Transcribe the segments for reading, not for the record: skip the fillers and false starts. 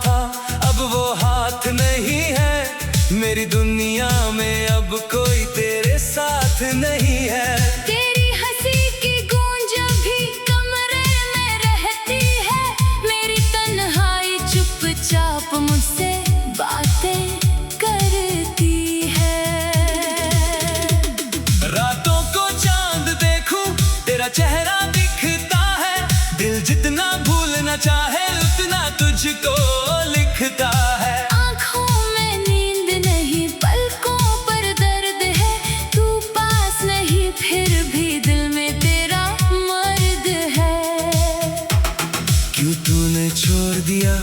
था, अब वो हाथ नहीं है। मेरी दुनिया में अब कोई तेरे साथ नहीं है। तेरी हंसी की गूंज भी कमरे में रहती है। मेरी तन्हाई चुपचाप मुझसे बातें करती है। रातों को चांद देखूं, तेरा चेहरा दिखता है। दिल जितना भूलना चाहे उतना तुझको लिखता है। आँखों में नींद नहीं, पलकों पर दर्द है। तू पास नहीं फिर भी दिल में तेरा मर्द है। क्यों तूने छोड़ दिया,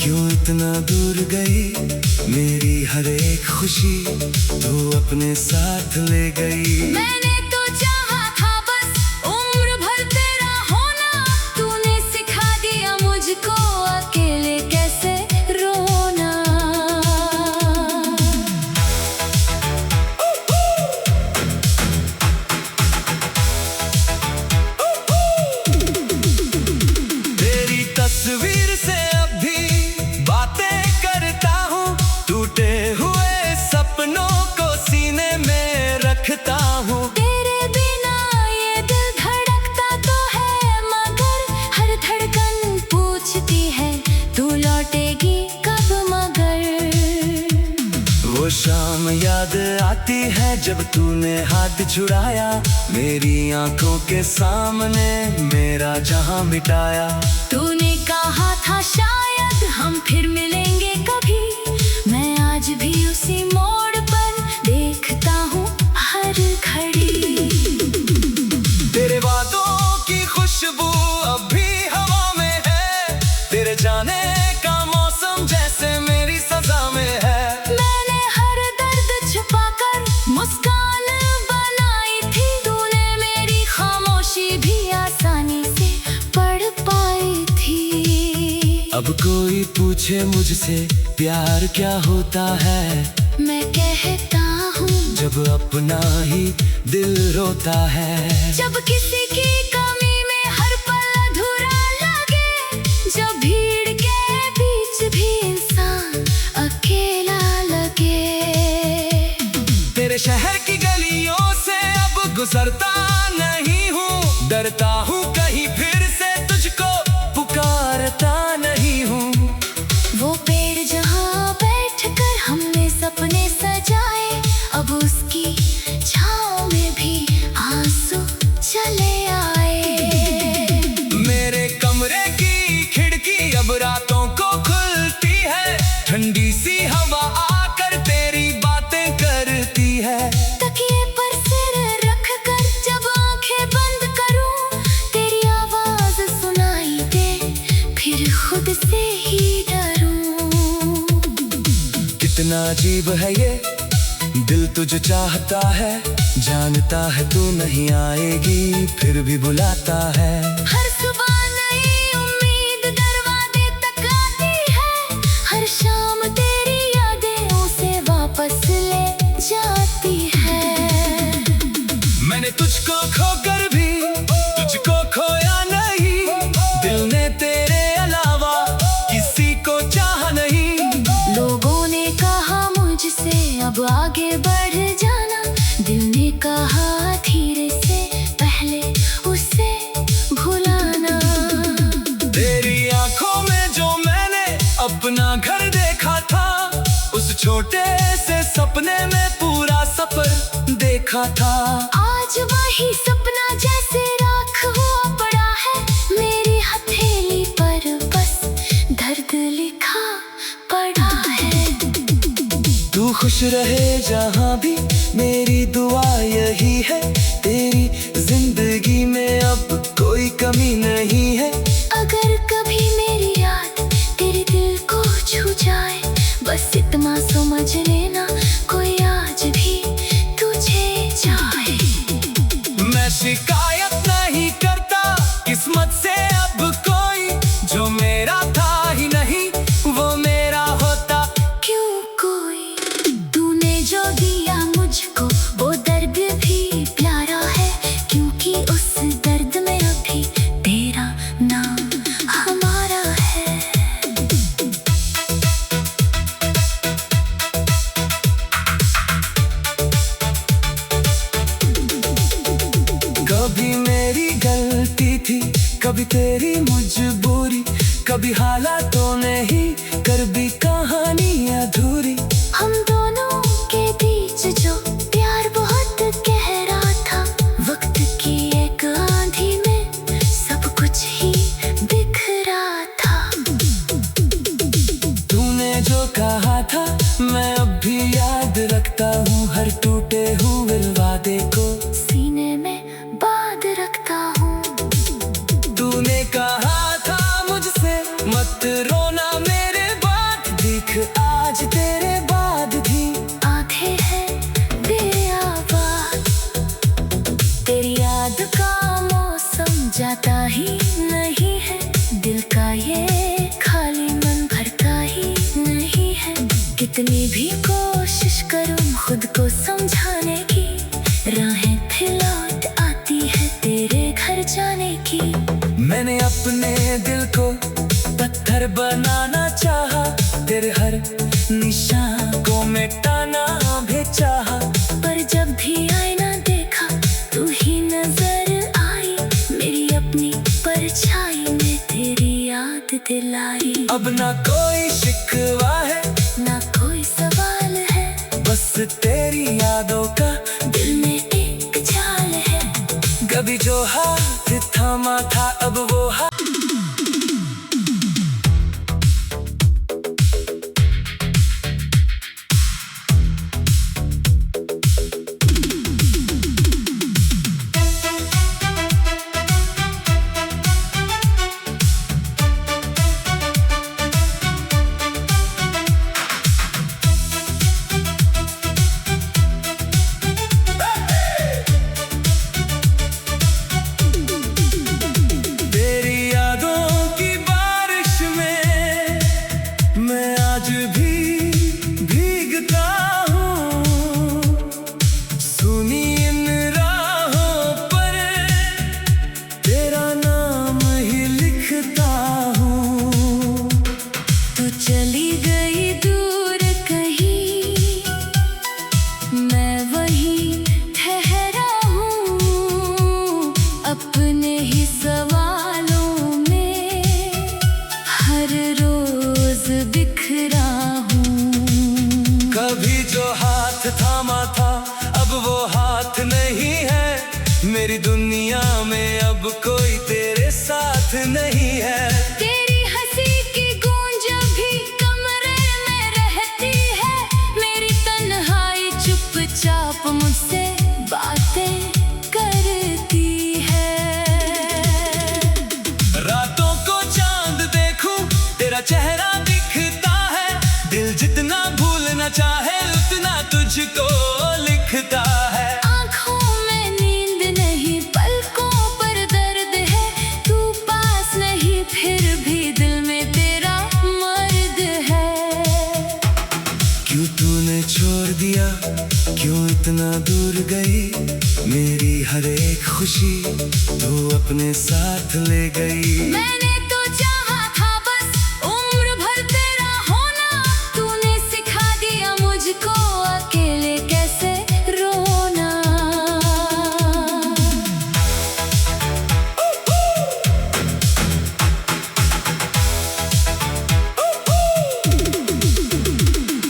क्यों इतना दूर गई? मेरी हर एक खुशी तू अपने साथ ले गई। मैंने तो चाहा था बस उम्र भर तेरा होना। तूने सिखा दिया मुझको अकेले कैसे रोना। तेरी तस्वीर से अब भी बातें करता हूँ। टूटे हुए सपनों को सीने में रखता हूँ। तेरे बिना ये दिल धड़कता तो है, मगर हर धड़कन पूछती है तू लौटेगी कब मगर। वो शाम याद आती है जब तूने हाथ छुड़ाया। मेरी आंखों के सामने मेरा जहां मिटाया। तूने कहा था शायद हम फिर मिलेंगे कभी। मैं आज भी उसी मोड़ पर देखता हूँ हर घड़ी। तेरे वादों की खुशबू अब भी हवा में है। तेरे जाने का मौसम जैसे मेरी सजा में है। मैंने हर दर्द छुपाकर मुस्कान बनाई थी। तूने मेरी खामोशी भी आसानी से पढ़ पाई थी। अब कोई पूछे मुझसे प्यार क्या होता है, मैं कहता हूँ जब अपना ही दिल रोता है। जब किसी की कमी में हर पल अधूरा लगे। जब भीड़ के बीच भी इंसान अकेला लगे। तेरे शहर की गलियों से अब गुजरता नहीं हूँ। डरता हूँ कहीं फिर से तुझको पुकारता नहीं हूँ। वो पेड़ जहाँ बैठकर हमने सपने सजाए, अब उसकी छाँव में भी आंसू चले आए। मेरे कमरे की खिड़की अब रातों को खुलती है। ठंडी सी हवा आकर तेरी बातें करती है। तकिए पर सिर रख कर जब आंखें बंद करूं, तेरी आवाज सुनाई दे फिर खुद से ही डरूं। कितना अजीब है ये दिल तुझे चाहता है। जानता है तू नहीं आएगी फिर भी बुलाता है। हर सुबह नई उम्मीद दरवाजे तक आती है। हर शाम तेरी यादें उसे वापस ले जाती है। मैंने तुझको खोकर भी तुझको खोया नहीं। दिल ने तेरे अलावा किसी को चाहा नहीं। लोगों ने कहा मुझसे अब आगे बढ़ जाना। दिल ने कहा धीरे से पहले उसे भुलाना। तेरी आंखों में जो मैंने अपना घर देखा था, उस छोटे से सपने में पूरा सफर देखा था। आज वही सपना जैसे राख हुआ पड़ा है। मेरी हथेली पर बस दर्द लिखा पड़ा है। तू खुश रहे जहाँ भी मेरी दुआ यही है। तेरी जिंदगी में अब कोई कमी नहीं है। अगर कभी मेरी याद तेरे दिल को छू जाए, बस इतना समझ लेना कोई आज भी तुझे चाहे। मैं शिकायत नहीं करता किस्मत से अब कोई। जो मेरा था ही नहीं वो मेरा होता। क्यों कोई तूने जो दिया मुझको वो दर्द भी प्यारा है। क्योंकि उस दर्द में अभी तेरा नाम मजबूरी, कभी हालातों ने ही कर दी कहानी अधूरी। हम दोनों के बीच जो प्यार बहुत गहरा था, वक्त की एक आंधी में सब कुछ ही बिखरा था। तूने जो कहा था मैं अब भी याद रखता हूँ, हर टूटे हुए वादे को सीने में बांध रखता हूँ। तूने कहा था मुझसे मत रोना मेरे बाद, देख आज तेरे बाद भी आधे हैं बेआबाद। तेरी याद का मौसम जाता ही नहीं है, दिल का ये खाली मन भरता ही नहीं है। कितनी भी कोशिश करूं खुद को समझाने की, राहें फिर लौट आती है तेरे घर जाने की। मैंने अपने दिल को पत्थर बनाना चाहा, तेरे हर निशान को मिटाना भी चाहा। पर जब भी आईना देखा तू ही नजर आई, मेरी अपनी परछाई ने तेरी याद दिलाई। अब ना कोई शिकवा है ना कोई सवाल है, बस तेरी यादों का दिल में एक जाल है। कभी जो हाथ थामा था अब वो हाथ चली गई दूर कहीं, मैं वहीं ठहरा हूँ अपने ही सवालों में, हर रोज बिखरा हूँ। कभी जो हाथ थामा था अब वो हाथ नहीं है, मेरी दुनिया में अब कोई तेरे साथ नहीं है। तेरी हंसी की गूंज भी कमरे में रहती है, मेरी तन्हाई चुपचाप मुझसे बातें करती है। रातों को चांद देखूं तेरा चेहरा दिखता है, दिल जितना भूलना चाहे उतना तुझको लिखता है। आँखों में नींद नहीं पलकों पर दर्द है, तू पास नहीं फिर भी दिल में तेरा मर्द है। क्यों तूने छोड़ दिया, क्यों इतना दूर गई, मेरी हर एक खुशी तू अपने साथ ले गई। मैंने तो चाहा था बस उम्र भर तेरा होना, तूने सिखा दिया मुझको अकेले कैसे रोना।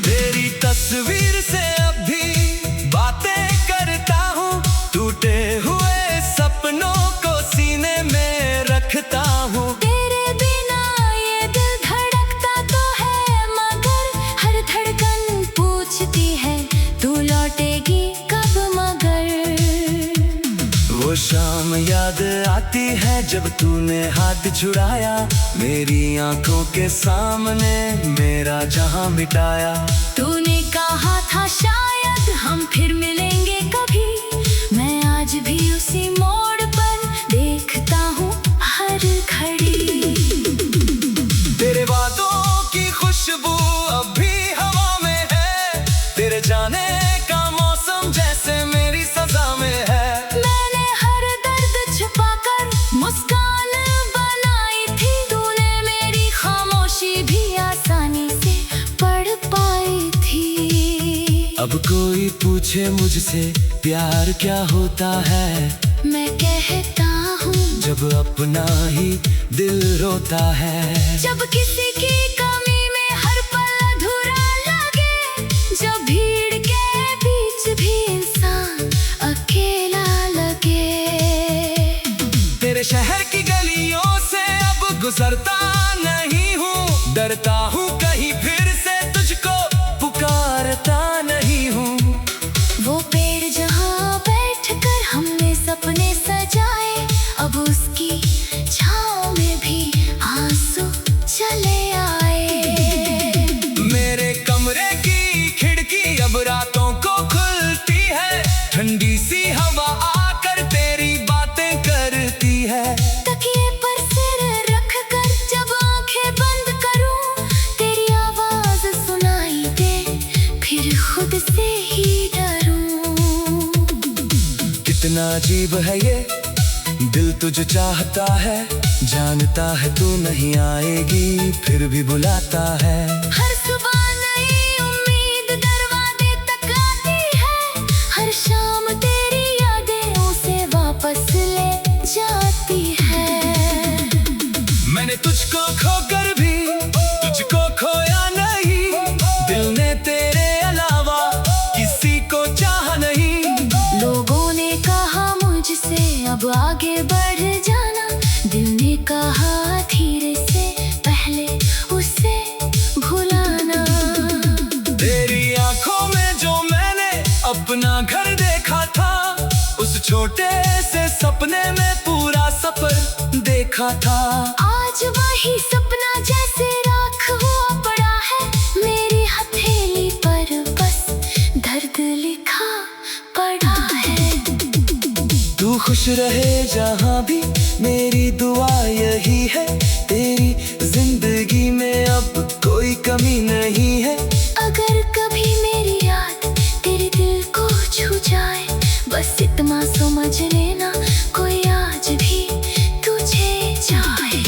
तेरी तस्वीर से अब भी बातें करता हूँ, टूटे हुए सपनों को सीने में रखता हूँ। तेरे बिना ये दिल धड़कता तो है, मगर हर धड़कन पूछती है तू लौटेगी कब मगर। वो शाम याद आती है जब तूने हाथ छुड़ाया, मेरी आंखों के सामने मेरा जहां मिटाया। तूने कहा था शायद हम फिर मिलेंगे कभी, मैं आज भी उसी मोड़ पर देखता हूँ हर घड़ी। तेरे वादों की खुशबू अब भी हवा में है, तेरे जाने का मौसम जैसे मेरी सजा में है। मैंने हर दर्द छुपाकर मुस्कान बनाई थी, तूने मेरी खामोशी भी आसानी से पढ़ पाई थी। अब कोई पूछे मुझसे प्यार क्या होता है, मैं कहता हूँ जब अपना ही दिल रोता है। जब किसी की कमी में हर पल अधूरा लगे, जब भीड़ के बीच भी इंसान अकेला लगे। तेरे शहर की गलियों से अब गुजरता नहीं हूँ, डरता हूँ कहीं फिर से तुझको पुकारता नहीं हूँ। वो पेड़ जहाँ बैठकर हमने सपने सजाए, अब उसकी छाँव में भी आंसू चले आए। मेरे कमरे की खिड़की अब रातों को खुलती है, ठंडी सी हवा आकर तेरी बातें करती है। तकिए पर सिर रख कर जब आंखें बंद करूं, तेरी आवाज सुनाई दे, फिर खुद से ही डरूं। कितना अजीब है ये, दिल तुझे चाहता है, जानता है तू नहीं आएगी फिर भी बुलाता है। हर सुबह नई उम्मीद दरवाजे तक आती है, हर शाम तेरी यादें उसे वापस ले जाती है। मैंने तुझको खोकर भी तुझको खोया नहीं, दिल ने तेरे अलावा किसी को चाहा नहीं। लोगों ने कहा मुझसे अब आगे बढ़ जाना, दिल ने कहा धीरे से पहले उसे भुलाना। तेरी आंखों में जो मैंने अपना घर देखा था, उस छोटे से सपने में पूरा सफर देखा था। आज वही सपना जैसे राख हुआ पड़ा है, मेरी हथेली पर बस दर्द लिखा पड़ा है। तू खुश रहे जहाँ भी, मेरी दुआ यही है, तेरी जिंदगी में अब कोई कमी नहीं है। अगर कभी मेरी याद तेरे दिल को छू जाए, बस इतना समझ लेना कोई आज भी तुझे चाहे।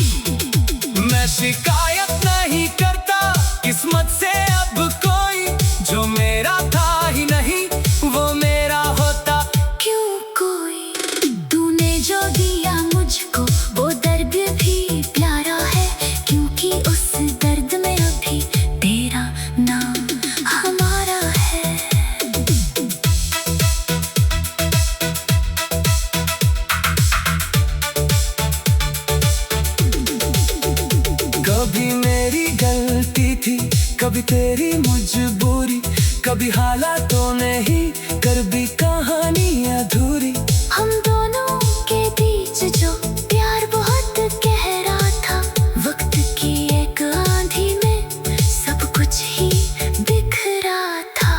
मैं शिकायत नहीं करता किस्मत से अब कोई, जो मेरा था ही नहीं वो मेरा होता। क्यों कोई तूने जो दिया मुझको वो दर्द भी प्यारा है, क्योंकि उस दर्द में अभी तेरा नाम हमारा है। कभी मेरी गलती थी, कभी तेरी मजबूरी, कभी हालातों ने ही कर दी कहानी अधूरी। हम दोनों के बीच जो प्यार बहुत गहरा था, वक्त की एक आंधी में सब कुछ ही बिखरा था।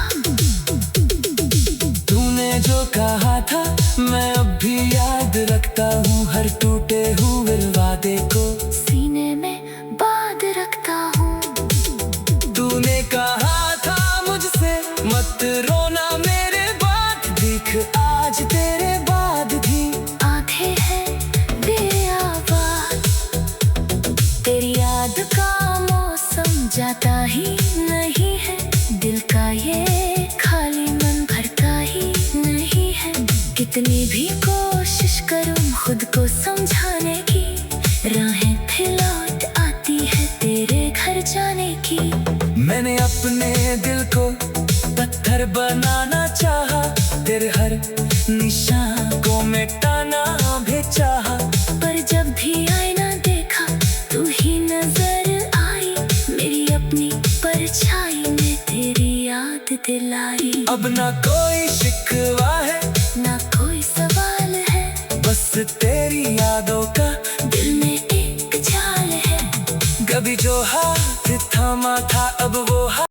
तूने जो कहा था मैं अब भी याद रखता हूँ, हर टूटे हुए वादे को सीने में बांध रखता हूँ। तूने कहा था मुझसे मत रोना मेरे बाद, दिख आज तेरे बाद भी आधे हैं बेआवाज़, तेरी याद का मौसम जाता ही नहीं है, दिल का ये खाली मन भरता ही नहीं है। कितनी भी कोशिश करूं खुद को समझाने की, राहें फिर लौट आती है तेरे घर जाने की। मैंने अपने दिल को पत्थर बनाना चाहा, तेरे हर निशान को मिटाना भी चाहा, पर जब भी आईना देखा तू ही नजर आई, मेरी अपनी परछाई में तेरी याद दिलाई। अब ना कोई शिकवा है ना कोई सवाल है, बस तेरी यादों का दिल में एक जाल है। कभी जो हाथ थामा था अब वो